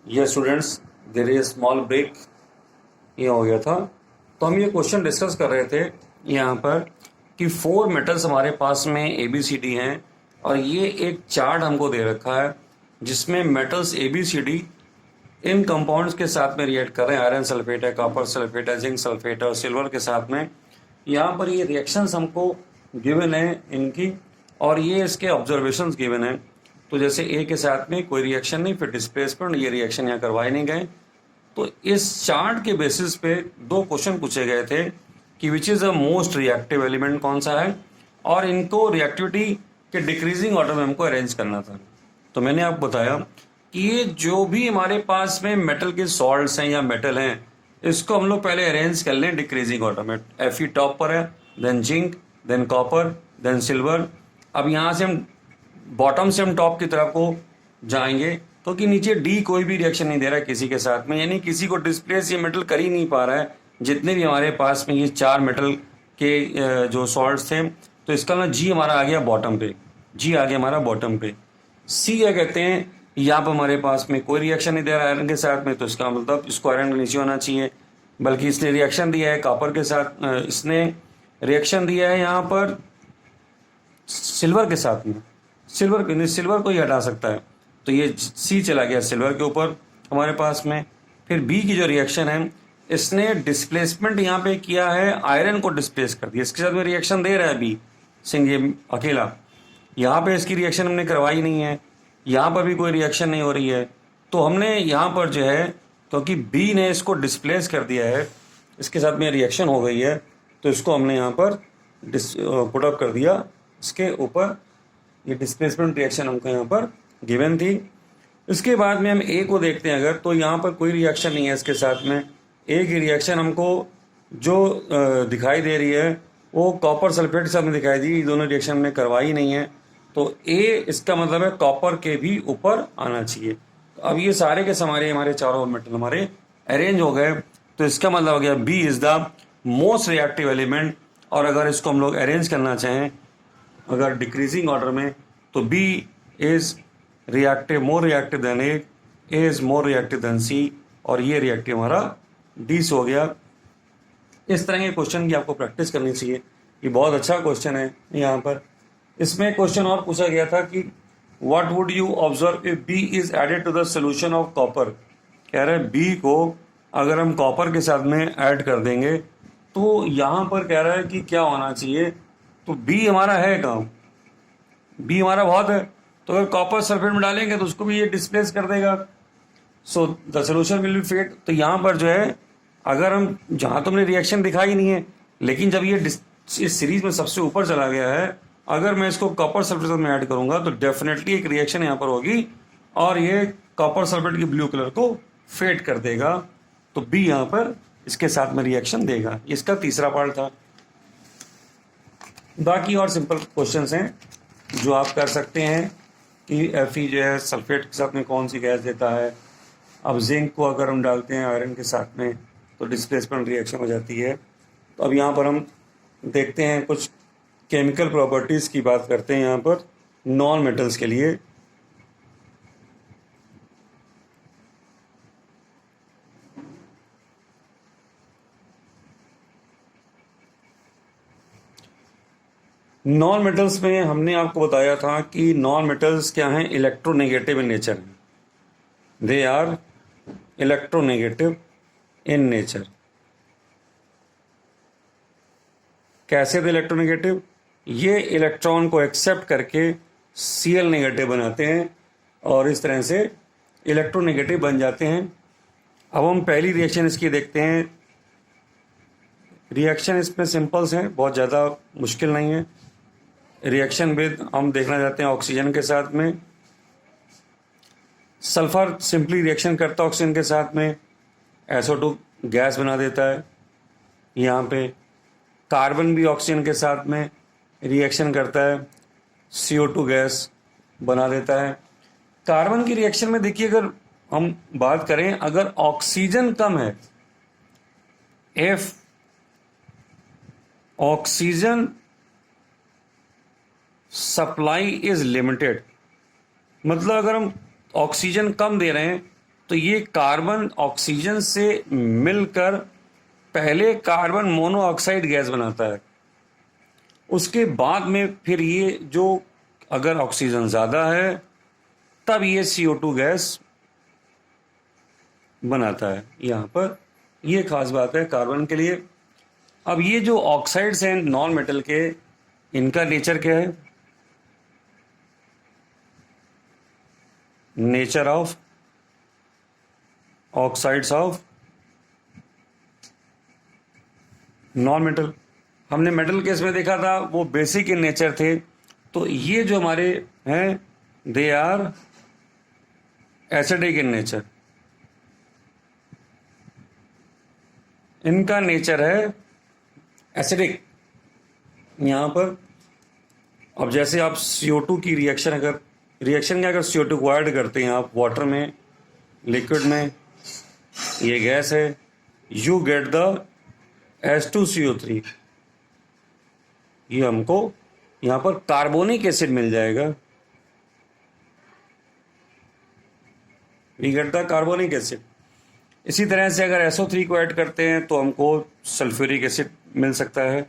ये students there is small break, ये हो गया था। तो हम ये क्वेश्चन डिस्कस कर रहे थे यहाँ पर कि 4 मेटल्स हमारे पास में ABCD हैं और ये एक चार्ट हमको दे रखा है जिसमें मेटल्स ABCD इन कंपाउंड्स के साथ में रिएक्ट कर रहे हैं। आयरन सल्फेट है, कॉपर सल्फेट है, जिंक सल्फेट है और सिल्वर के साथ में। यहाँ पर ये रिएक्शंस हमको गिवन है इनकी और ये इसके ऑब्जर्वेशंस गिवन है। तो जैसे ए के साथ में कोई रिएक्शन नहीं, फिर डिस्प्लेसमेंट, ये रिएक्शन यहाँ करवाए नहीं गए। तो इस चार्ट के बेसिस पे 2 क्वेश्चन पूछे गए थे कि which is the most reactive element कौन सा है, और इनको रिएक्टिविटी के डिक्रीजिंग ऑर्डर में हमको अरेंज करना था। तो मैंने आपको बताया कि ये जो भी हमारे पास में मेटल के सॉल्ट्स हैं या मेटल हैं, इसको हम लोग पहले अरेंज कर लें डिक्रीजिंग ऑर्डर में। Fe टॉप पर है, then zinc, then copper, then silver. अब यहाँ से हम बॉटम से हम टॉप की तरफ को जाएंगे क्योंकि नीचे डी कोई भी रिएक्शन नहीं दे रहा है किसी के साथ में, यानी किसी को डिस्प्लेस ये मेटल कर ही नहीं पा रहा है। जितने भी हमारे पास में ये 4 मेटल के जो सॉल्ट्स थे, तो इसका ना जी हमारा आ गया बॉटम पे, जी आ गया हमारा बॉटम पे। सी क्या कहते हैं, यहाँ पर हमारे पास में कोई रिएक्शन नहीं दे रहा आयरन के साथ में, तो इसका मतलब इसको आयरन के नीचे होना चाहिए। बल्कि इसने रिएक्शन दिया है कॉपर के साथ, इसने रिएक्शन दिया है यहाँ पर सिल्वर के साथ में, सिल्वर को ही हटा सकता है, तो ये सी चला गया सिल्वर के ऊपर हमारे पास में। फिर बी की जो रिएक्शन है, इसने डिस्प्लेसमेंट यहाँ पे किया है, आयरन को डिस्प्लेस कर दिया, इसके साथ में रिएक्शन दे रहा है बी सिंह ये अकेला। यहाँ पे इसकी रिएक्शन हमने करवाई नहीं है, यहाँ पर भी कोई रिएक्शन नहीं हो रही है। तो हमने यहाँ पर जो है, क्योंकि बी ने इसको डिस्प्लेस कर दिया है, इसके साथ में रिएक्शन हो गई है, तो इसको हमने यहाँ पर पुट अप कर दिया इसके ऊपर। ये डिस्प्लेसमेंट रिएक्शन हमको यहाँ पर गिवन थी। इसके बाद में हम ए को देखते हैं अगर, तो यहाँ पर कोई रिएक्शन नहीं है इसके साथ में। ए की रिएक्शन हमको जो दिखाई दे रही है वो कॉपर सल्फेट के साथ में दिखाई दी, दोनों रिएक्शन हमने करवाई नहीं है। तो ए इसका मतलब है कॉपर के भी ऊपर आना चाहिए। तो अब ये सारे के हमारे चारों मेटल हमारे अरेंज हो गए, तो इसका मतलब हो गया B is the most reactive element. और अगर इसको हम लोग अरेंज करना चाहें अगर डिक्रीजिंग ऑर्डर में, तो B is reactive, more reactive than A is more reactive than C, और ये रिएक्टिव हमारा डी से हो गया। इस तरह के क्वेश्चन की आपको प्रैक्टिस करनी चाहिए। ये बहुत अच्छा क्वेश्चन है। यहाँ पर इसमें क्वेश्चन और पूछा गया था कि what would you observe if B is added to the solution of copper. कह रहे हैं बी को अगर हम कॉपर के साथ में ऐड कर देंगे, तो यहाँ पर कह रहा है कि क्या होना चाहिए। तो बी हमारा है कहाँ, बी हमारा बहुत है, तो अगर कॉपर सल्फेट में डालेंगे तो उसको भी ये डिस्प्लेस कर देगा। So the solution will be fed. तो यहाँ पर जो है, अगर हम जहाँ तो हमने रिएक्शन दिखाई नहीं है, लेकिन जब ये इस सीरीज में सबसे ऊपर चला गया है, अगर मैं इसको कॉपर सल्फेट में ऐड करूंगा तो डेफिनेटली एक रिएक्शन यहाँ पर होगी और ये कॉपर सल्फेट की ब्लू कलर को फेड कर देगा। तो बी यहाँ पर इसके साथ में रिएक्शन देगा। इसका तीसरा पार्ट था। बाकी और सिंपल क्वेश्चंस हैं जो आप कर सकते हैं कि Fe जो है सल्फेट के साथ में कौन सी गैस देता है। अब जिंक को अगर हम डालते हैं आयरन के साथ में तो डिस्प्लेसमेंट रिएक्शन हो जाती है। तो अब यहाँ पर हम देखते हैं कुछ केमिकल प्रॉपर्टीज़ की बात करते हैं यहाँ पर नॉन मेटल्स के लिए। नॉन मेटल्स में हमने आपको बताया था कि नॉन मेटल्स क्या हैं, इलेक्ट्रोनेगेटिव इन नेचर हैं। They are electronegative in nature. कैसे थे इलेक्ट्रोनेगेटिव, ये इलेक्ट्रॉन को एक्सेप्ट करके Cl नेगेटिव बनाते हैं और इस तरह से इलेक्ट्रोनेगेटिव बन जाते हैं। अब हम पहली रिएक्शन इसकी देखते हैं। रिएक्शन इसमें सिंपल्स हैं, बहुत ज़्यादा मुश्किल नहीं है। रिएक्शन विद हम देखना चाहते हैं ऑक्सीजन के साथ में। सल्फर सिंपली रिएक्शन करता है ऑक्सीजन के साथ में, SO2 गैस बना देता है। यहाँ पे कार्बन भी ऑक्सीजन के साथ में रिएक्शन करता है, CO2 गैस बना देता है। कार्बन की रिएक्शन में देखिए, अगर हम बात करें, अगर ऑक्सीजन कम है, if oxygen supply is limited, मतलब अगर हम ऑक्सीजन कम दे रहे हैं तो ये कार्बन ऑक्सीजन से मिलकर पहले कार्बन मोनोऑक्साइड गैस बनाता है, उसके बाद में फिर ये जो अगर ऑक्सीजन ज़्यादा है तब ये CO2 गैस बनाता है। यहाँ पर ये खास बात है कार्बन के लिए। अब ये जो ऑक्साइड्स हैं नॉन मेटल के, इनका नेचर क्या है? Nature of oxides of non metal. हमने मेटल केस में देखा था वो बेसिक इन नेचर थे, तो ये जो हमारे हैं they are acidic in nature. इनका नेचर है एसिडिक। यहाँ पर अब जैसे आप CO2 की रिएक्शन अगर CO2 को ऐड करते हैं आप वाटर में, लिक्विड में, ये गैस है, यू गेट द H2CO3। ये हमको यहाँ पर कार्बोनिक एसिड मिल जाएगा, we get the carbonic acid. इसी तरह से अगर SO3 को ऐड करते हैं तो हमको सल्फ्यूरिक एसिड मिल सकता है।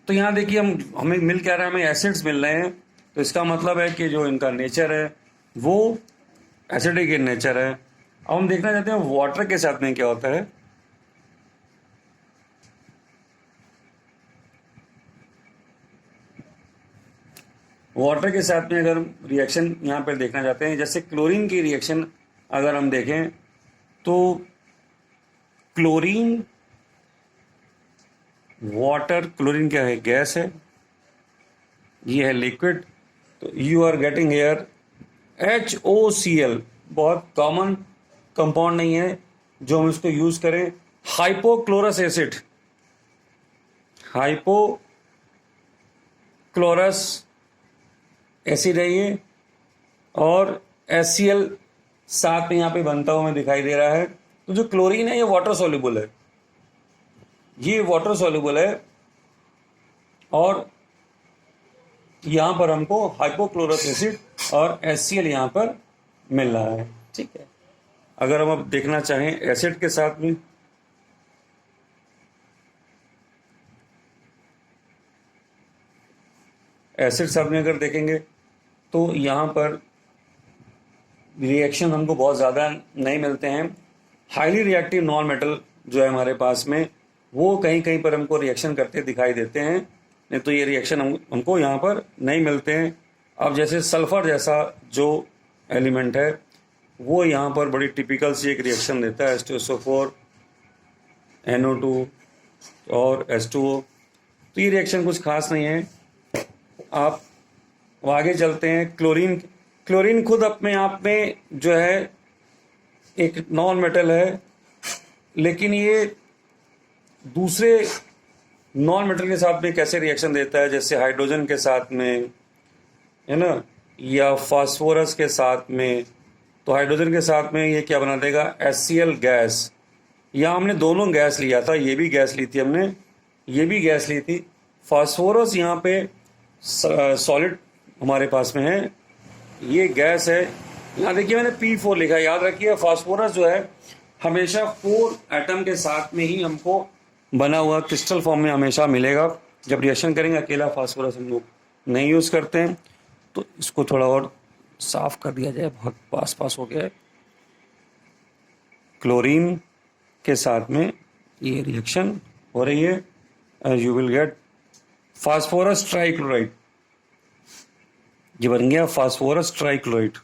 तो यहाँ देखिए हमें मिल क्या रहा है, हमें एसिड्स मिल रहे हैं, तो इसका मतलब है कि जो इनका नेचर है वो एसिडिक इन नेचर है। अब हम देखना चाहते हैं वाटर के साथ में क्या होता है। वाटर के साथ में अगर रिएक्शन यहाँ पर देखना चाहते हैं, जैसे क्लोरीन की रिएक्शन अगर हम देखें तो क्लोरीन वाटर, क्लोरीन क्या है? गैस है, ये है लिक्विड, तो you are getting here HOCl। बहुत कॉमन कंपाउंड नहीं है जो हम इसको यूज करें। हाइपोक्लोरस एसिड, हाइपोक्लोरस एसिड है ये, और HCl साथ में यहाँ पे बनता हुआ हमें दिखाई दे रहा है। तो जो क्लोरीन है ये वाटर सॉल्युबल है, ये वाटर सॉल्युबल है, और यहाँ पर हमको हाइपोक्लोरस एसिड और HCl यहाँ पर मिल रहा है। ठीक है, अगर हम अब देखना चाहें एसिड के साथ में, एसिड साथ में अगर देखेंगे तो यहाँ पर रिएक्शन हमको बहुत ज़्यादा नहीं मिलते हैं। हाईली रिएक्टिव नॉन मेटल जो है हमारे पास में, वो कहीं कहीं पर हमको रिएक्शन करते दिखाई देते हैं, नहीं तो ये रिएक्शन हमको यहाँ पर नहीं मिलते हैं। अब जैसे सल्फर जैसा जो एलिमेंट है वो यहाँ पर बड़ी टिपिकल सी एक रिएक्शन देता है, H2SO4 NO2 और H2O। तो ये रिएक्शन कुछ खास नहीं है। आप आगे चलते हैं। क्लोरीन खुद अपने आप में जो है एक नॉन मेटल है, लेकिन ये दूसरे नॉन मेटल के साथ में कैसे रिएक्शन देता है, जैसे हाइड्रोजन के साथ में, है ना, या फास्फोरस के साथ में। तो हाइड्रोजन के साथ में ये क्या बना देगा? HCl gas. यहाँ हमने दोनों गैस लिया था, ये भी गैस ली थी हमने, ये भी गैस ली थी। फास्फोरस यहाँ पे सॉलिड हमारे पास में है, ये गैस है। यहाँ देखिए मैंने P4 लिखा है, याद रखिए फास्फोरस जो है हमेशा 4 एटम के साथ में ही हमको बना हुआ क्रिस्टल फॉर्म में हमेशा मिलेगा। जब रिएक्शन करेंगे अकेला फास्फोरस हम लोग नहीं यूज़ करते हैं। तो इसको थोड़ा और साफ कर दिया जाए, बहुत पास हो गया है। क्लोरीन के साथ में ये रिएक्शन हो रही है, you will get phosphorus trichloride. ये बन गया फास्फोरस ट्राइक्लोराइड।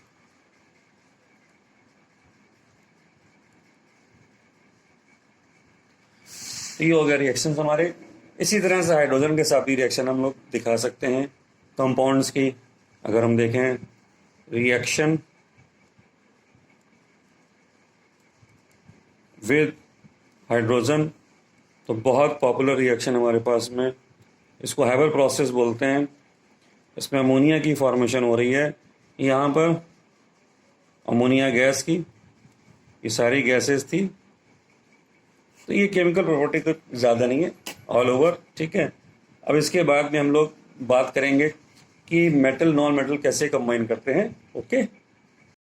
तो ये हो गया रिएक्शन हमारे। इसी तरह से हाइड्रोजन के साथ भी रिएक्शन हम लोग दिखा सकते हैं कंपाउंड्स की। अगर हम देखें रिएक्शन विद हाइड्रोजन, तो बहुत पॉपुलर रिएक्शन हमारे पास में, इसको हैबर प्रोसेस बोलते हैं। इसमें अमोनिया की फॉर्मेशन हो रही है। यहाँ पर अमोनिया गैस की, ये सारी गैसेस थी। तो ये केमिकल प्रॉपर्टी तो ज़्यादा नहीं है, ऑल ओवर। ठीक है, अब इसके बाद में हम लोग बात करेंगे कि मेटल नॉन मेटल कैसे कंबाइन करते हैं। ओके।